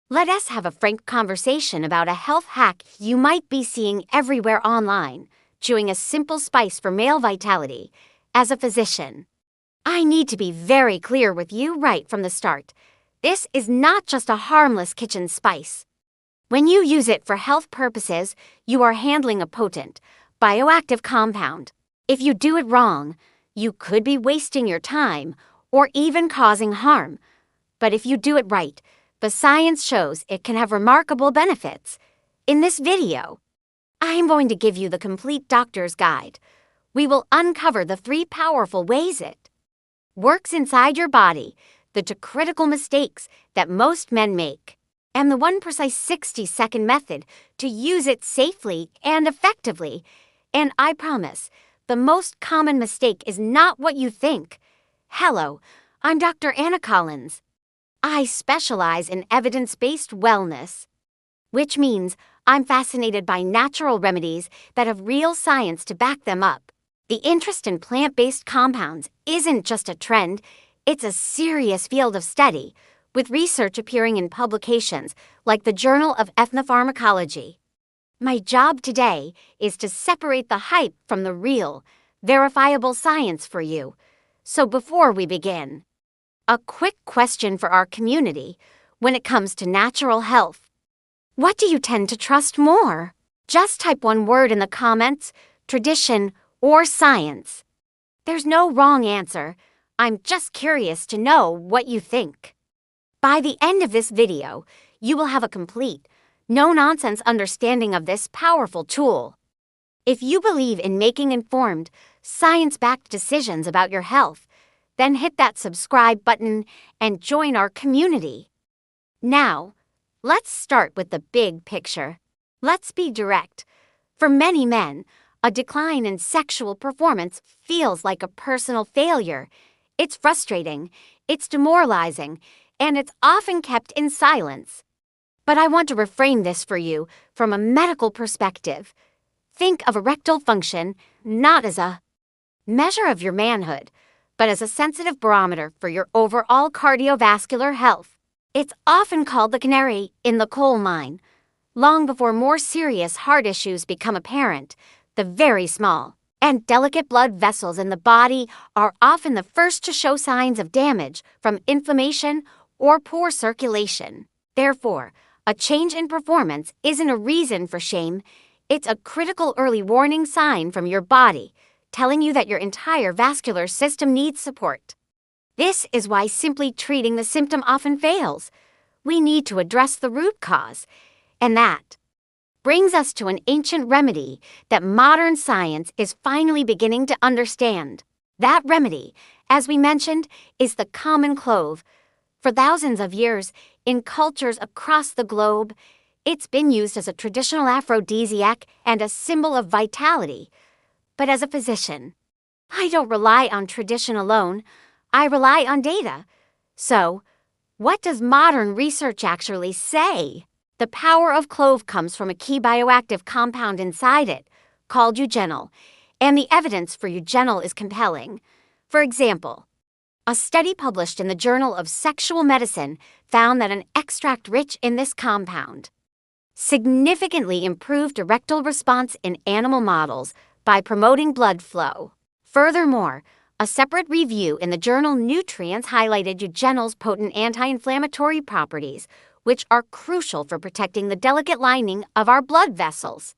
Let us have a frank conversation about a health hack you might be seeing everywhere online, chewing a simple spice for male vitality. As a physician, I need to be very clear with you right from the start. This is not just a harmless kitchen spice. When you use it for health purposes, you are handling a potent, bioactive compound. If you do it wrong, you could be wasting your time or even causing harm. But if you do it right, the science shows it can have remarkable benefits. In this video, I am going to give you the complete doctor's guide. We will uncover the 3 powerful ways it works inside your body, the 2 critical mistakes that most men make, and the 1 precise 60-second method to use it safely and effectively. And I promise, the most common mistake is not what you think. Hello, I'm Dr. Anna Collins. I specialize in evidence-based wellness, which means I'm fascinated by natural remedies that have real science to back them up. The interest in plant-based compounds isn't just a trend, it's a serious field of study, with research appearing in publications like the Journal of Ethnopharmacology. My job today is to separate the hype from the real, verifiable science for you. So before we begin, a quick question for our community when it comes to natural health. What do you tend to trust more? Just type one word in the comments, tradition or science. There's no wrong answer. I'm just curious to know what you think. By the end of this video, you will have a complete, no-nonsense understanding of this powerful tool. If you believe in making informed, science-backed decisions about your health, then hit that subscribe button and join our community. Now, let's start with the big picture. Let's be direct. For many men, a decline in sexual performance feels like a personal failure. It's frustrating, it's demoralizing, and it's often kept in silence. But I want to reframe this for you from a medical perspective. Think of erectile function not as a measure of your manhood, but as a sensitive barometer for your overall cardiovascular health. It's often called the canary in the coal mine. Long before more serious heart issues become apparent, the very small and delicate blood vessels in the body are often the first to show signs of damage from inflammation or poor circulation. Therefore, a change in performance isn't a reason for shame. It's a critical early warning sign from your body, telling you that your entire vascular system needs support. This is why simply treating the symptom often fails. We need to address the root cause, and that brings us to an ancient remedy that modern science is finally beginning to understand. That remedy, as we mentioned, is the common clove. For thousands of years, in cultures across the globe, it's been used as a traditional aphrodisiac and a symbol of vitality. But as a physician, I don't rely on tradition alone. I rely on data. So, what does modern research actually say? The power of clove comes from a key bioactive compound inside it, called eugenol, and the evidence for eugenol is compelling. For example, a study published in the Journal of Sexual Medicine found that an extract rich in this compound significantly improved erectile response in animal models by promoting blood flow. Furthermore, a separate review in the journal Nutrients highlighted eugenol's potent anti-inflammatory properties, which are crucial for protecting the delicate lining of our blood vessels.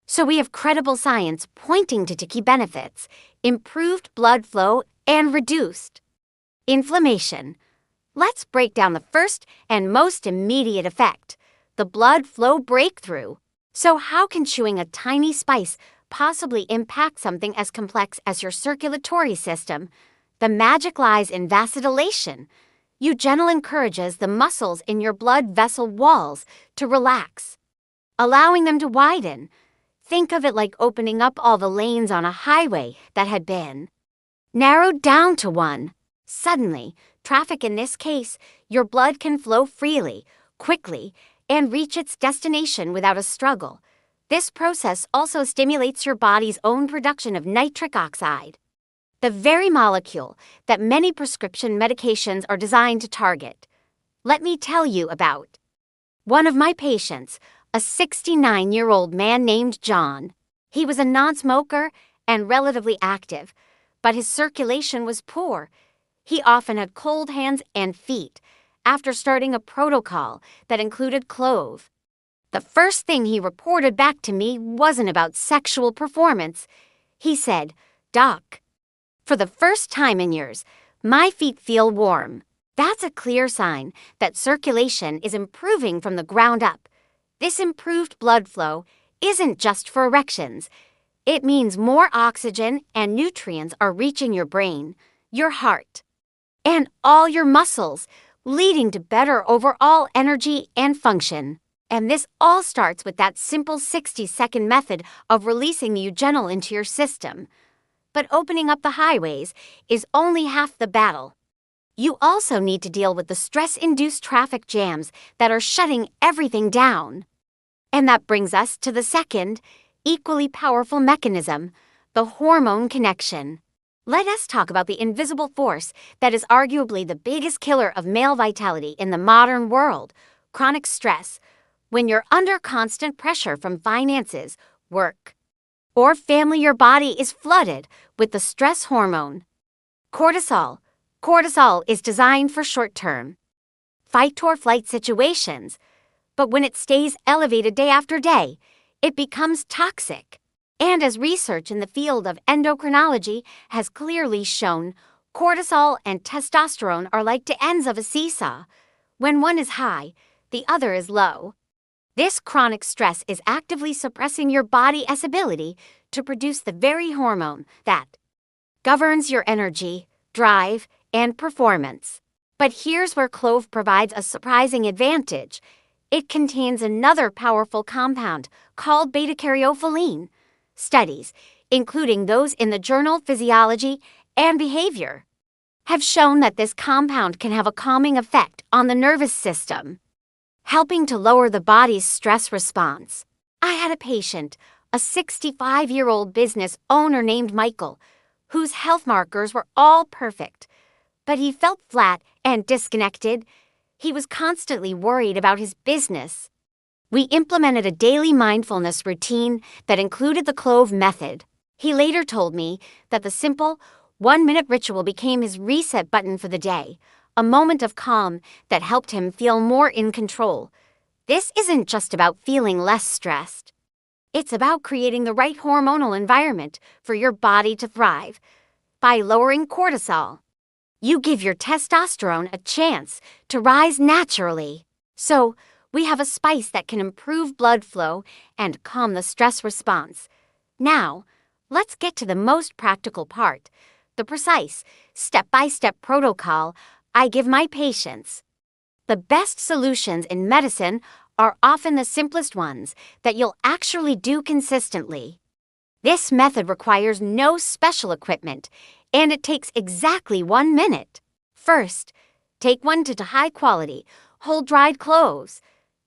So we have credible science pointing to key benefits: improved blood flow and reduced inflammation. Let's break down the first and most immediate effect: the blood flow breakthrough. So how can chewing a tiny spice possibly impact something as complex as your circulatory system? The magic lies in vasodilation. Eugenol encourages the muscles in your blood vessel walls to relax, allowing them to widen. Think of it like opening up all the lanes on a highway that had been narrowed down to one. Suddenly, traffic in this case, your blood can flow freely, quickly, and reach its destination without a struggle. This process also stimulates your body's own production of nitric oxide, the very molecule that many prescription medications are designed to target. Let me tell you about One of my patients, a 69-year-old man named John. He was a non-smoker and relatively active, but his circulation was poor. He often had cold hands and feet after starting a protocol that included Clove. The first thing he reported back to me wasn't about sexual performance. He said, "Doc, for the first time in years, my feet feel warm." That's a clear sign that circulation is improving from the ground up. This improved blood flow isn't just for erections. It means more oxygen and nutrients are reaching your brain, your heart, and all your muscles, leading to better overall energy and function. And this all starts with that simple 60-second method of releasing the Eugenol into your system. But opening up the highways is only half the battle. You also need to deal with the stress-induced traffic jams that are shutting everything down. And that brings us to the second, equally powerful mechanism, the hormone connection. Let us talk about the invisible force that is arguably the biggest killer of male vitality in the modern world, chronic stress. When you're under constant pressure from finances, work, or family, your body is flooded with the stress hormone, cortisol. Cortisol is designed for short-term fight-or-flight situations, but when it stays elevated day after day, it becomes toxic. And as research in the field of endocrinology has clearly shown, cortisol and testosterone are like the ends of a seesaw. When one is high, the other is low. This chronic stress is actively suppressing your body's ability to produce the very hormone that governs your energy, drive, and performance. But here's where Clove provides a surprising advantage. It contains another powerful compound called beta-caryophyllene. Studies, including those in the journal Physiology and Behavior, have shown that this compound can have a calming effect on the nervous system, helping to lower the body's stress response. I had a patient, a 65-year-old business owner named Michael, whose health markers were all perfect, but he felt flat and disconnected. He was constantly worried about his business. We implemented a daily mindfulness routine that included the Clove method. He later told me that the simple, 1-minute ritual became his reset button for the day, a moment of calm that helped him feel more in control. This isn't just about feeling less stressed. It's about creating the right hormonal environment for your body to thrive. By lowering cortisol, you give your testosterone a chance to rise naturally. So, we have a spice that can improve blood flow and calm the stress response. Now, let's get to the most practical part, the precise, step-by-step protocol I give my patients. The best solutions in medicine are often the simplest ones that you'll actually do consistently. This method requires no special equipment, and it takes exactly 1 minute. First, take 1 to high-quality, whole-dried cloves,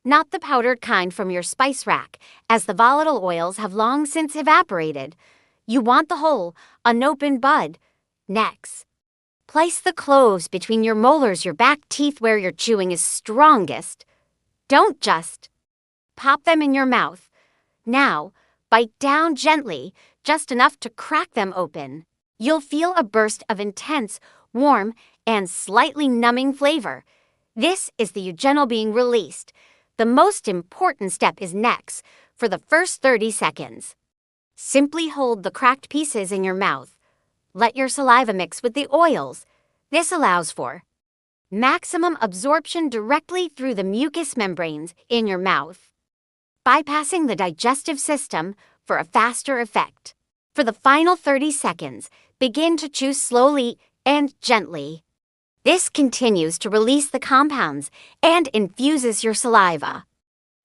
not the powdered kind from your spice rack, as the volatile oils have long since evaporated. You want the whole, unopened bud. Next, place the cloves between your molars, your back teeth where your chewing is strongest. Don't just pop them in your mouth. Now, bite down gently, just enough to crack them open. You'll feel a burst of intense, warm, and slightly numbing flavor. This is the Eugenol being released. The most important step is next, for the first 30 seconds. Simply hold the cracked pieces in your mouth. Let your saliva mix with the oils. This allows for maximum absorption directly through the mucous membranes in your mouth, bypassing the digestive system for a faster effect. For the final 30 seconds, begin to chew slowly and gently. This continues to release the compounds and infuses your saliva.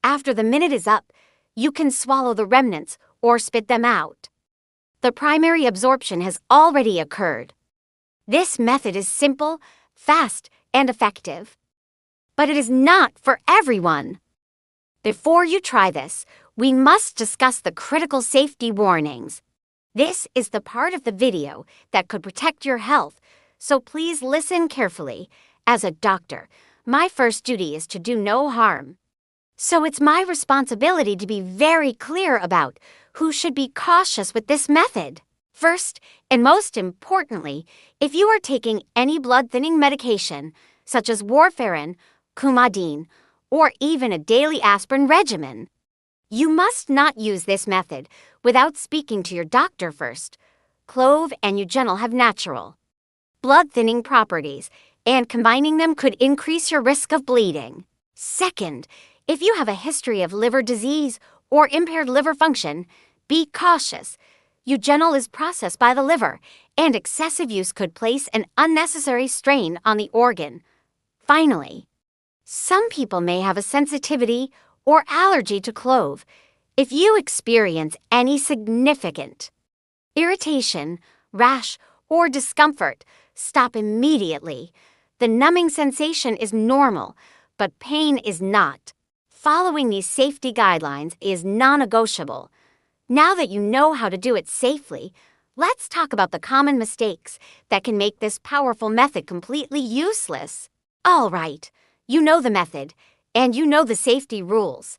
After the minute is up, you can swallow the remnants or spit them out. The primary absorption has already occurred. This method is simple, fast, and effective. But it is not for everyone. Before you try this, we must discuss the critical safety warnings. This is the part of the video that could protect your health, so please listen carefully. As a doctor, my first duty is to do no harm. So it's my responsibility to be very clear about who should be cautious with this method. First, and most importantly, if you are taking any blood-thinning medication, such as warfarin, Coumadin, or even a daily aspirin regimen, you must not use this method without speaking to your doctor first. Clove and Eugenol have natural blood-thinning properties, and combining them could increase your risk of bleeding. Second, if you have a history of liver disease or impaired liver function, be cautious. Eugenol is processed by the liver, and excessive use could place an unnecessary strain on the organ. Finally, some people may have a sensitivity or allergy to clove. If you experience any significant irritation, rash, or discomfort, stop immediately. The numbing sensation is normal, but pain is not. Following these safety guidelines is non-negotiable. Now that you know how to do it safely, let's talk about the common mistakes that can make this powerful method completely useless. All right, you know the method, and you know the safety rules.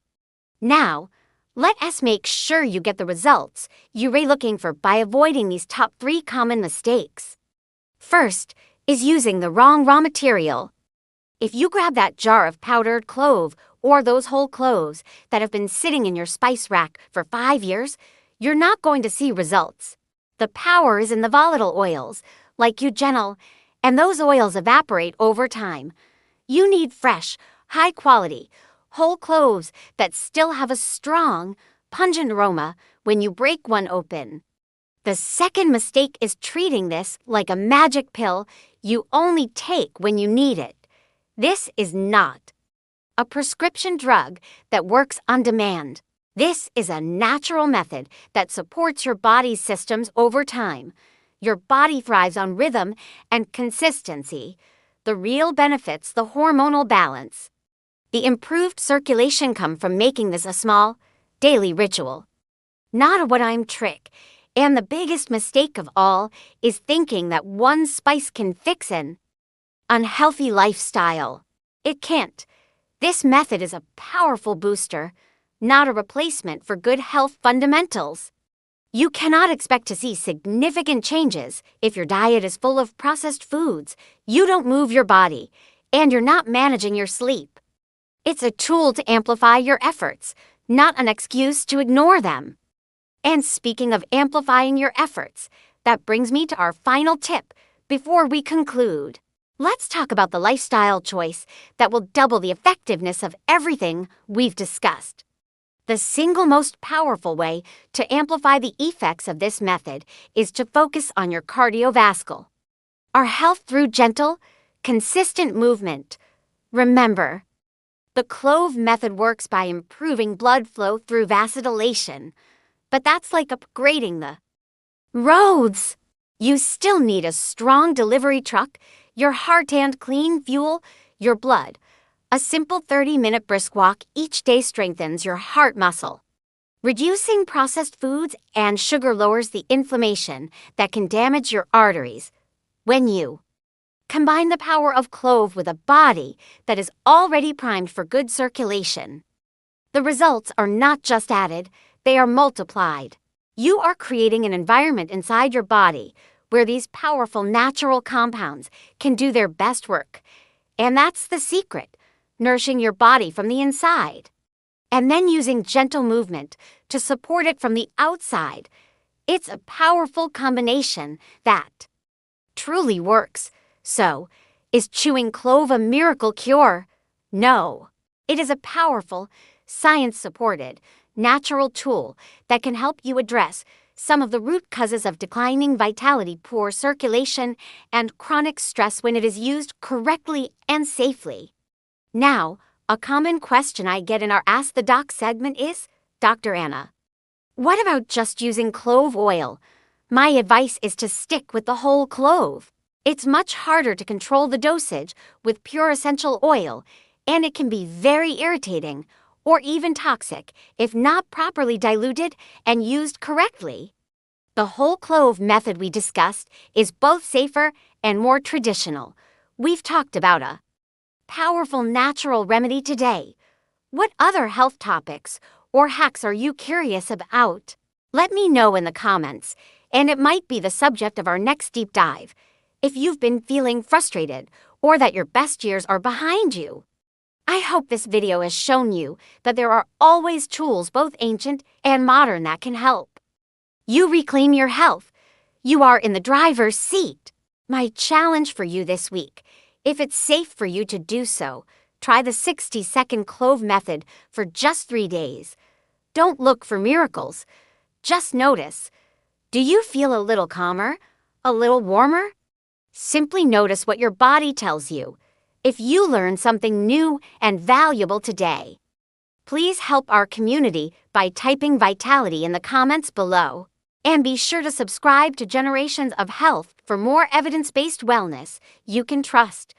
Now, let us make sure you get the results you're looking for by avoiding these top 3 common mistakes. First is using the wrong raw material. If you grab that jar of powdered clove or those whole cloves that have been sitting in your spice rack for 5 years, you're not going to see results. The power is in the volatile oils, like Eugenol, and those oils evaporate over time. You need fresh, high-quality, whole cloves that still have a strong, pungent aroma when you break one open. The second mistake is treating this like a magic pill you only take when you need it. This is not a prescription drug that works on demand. This is a natural method that supports your body's systems over time. Your body thrives on rhythm and consistency. The real benefits, the hormonal balance. The improved circulation come from making this a small, daily ritual, not a one-time trick. And the biggest mistake of all is thinking that one spice can fix an unhealthy lifestyle. It can't. This method is a powerful booster, not a replacement for good health fundamentals. You cannot expect to see significant changes if your diet is full of processed foods, you don't move your body, and you're not managing your sleep. It's a tool to amplify your efforts, not an excuse to ignore them. And speaking of amplifying your efforts, that brings me to our final tip before we conclude. Let's talk about the lifestyle choice that will double the effectiveness of everything we've discussed. The single most powerful way to amplify the effects of this method is to focus on your cardiovascular, our health through gentle, consistent movement. Remember, the Clove method works by improving blood flow through vasodilation. But that's like upgrading the roads. You still need a strong delivery truck, your heart and clean fuel, your blood. A simple 30-minute brisk walk each day strengthens your heart muscle. Reducing processed foods and sugar lowers the inflammation that can damage your arteries. When you combine the power of Clove with a body that is already primed for good circulation, the results are not just added, they are multiplied. You are creating an environment inside your body where these powerful natural compounds can do their best work. And that's the secret, nourishing your body from the inside. And then using gentle movement to support it from the outside. It's a powerful combination that truly works. So, is chewing clove a miracle cure? No. It is a powerful, science-supported, natural tool that can help you address some of the root causes of declining vitality, poor circulation, and chronic stress when it is used correctly and safely. Now, a common question I get in our Ask the Doc segment is, Dr. Anna, what about just using clove oil? My advice is to stick with the whole clove. It's much harder to control the dosage with pure essential oil, and it can be very irritating or even toxic if not properly diluted and used correctly. The whole clove method we discussed is both safer and more traditional. We've talked about a powerful natural remedy today. What other health topics or hacks are you curious about? Let me know in the comments, and it might be the subject of our next deep dive. If you've been feeling frustrated or that your best years are behind you, I hope this video has shown you that there are always tools, both ancient and modern, that can help you reclaim your health. You are in the driver's seat. My challenge for you this week, if it's safe for you to do so, try the 60-second Clove method for just 3 days. Don't look for miracles. Just notice. Do you feel a little calmer? A little warmer? Simply notice what your body tells you. If you learn something new and valuable today, please help our community by typing Vitality in the comments below. And be sure to subscribe to Generations of Health for more evidence-based wellness you can trust.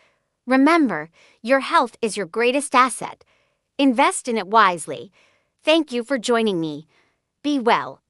Remember, your health is your greatest asset. Invest in it wisely. Thank you for joining me. Be well.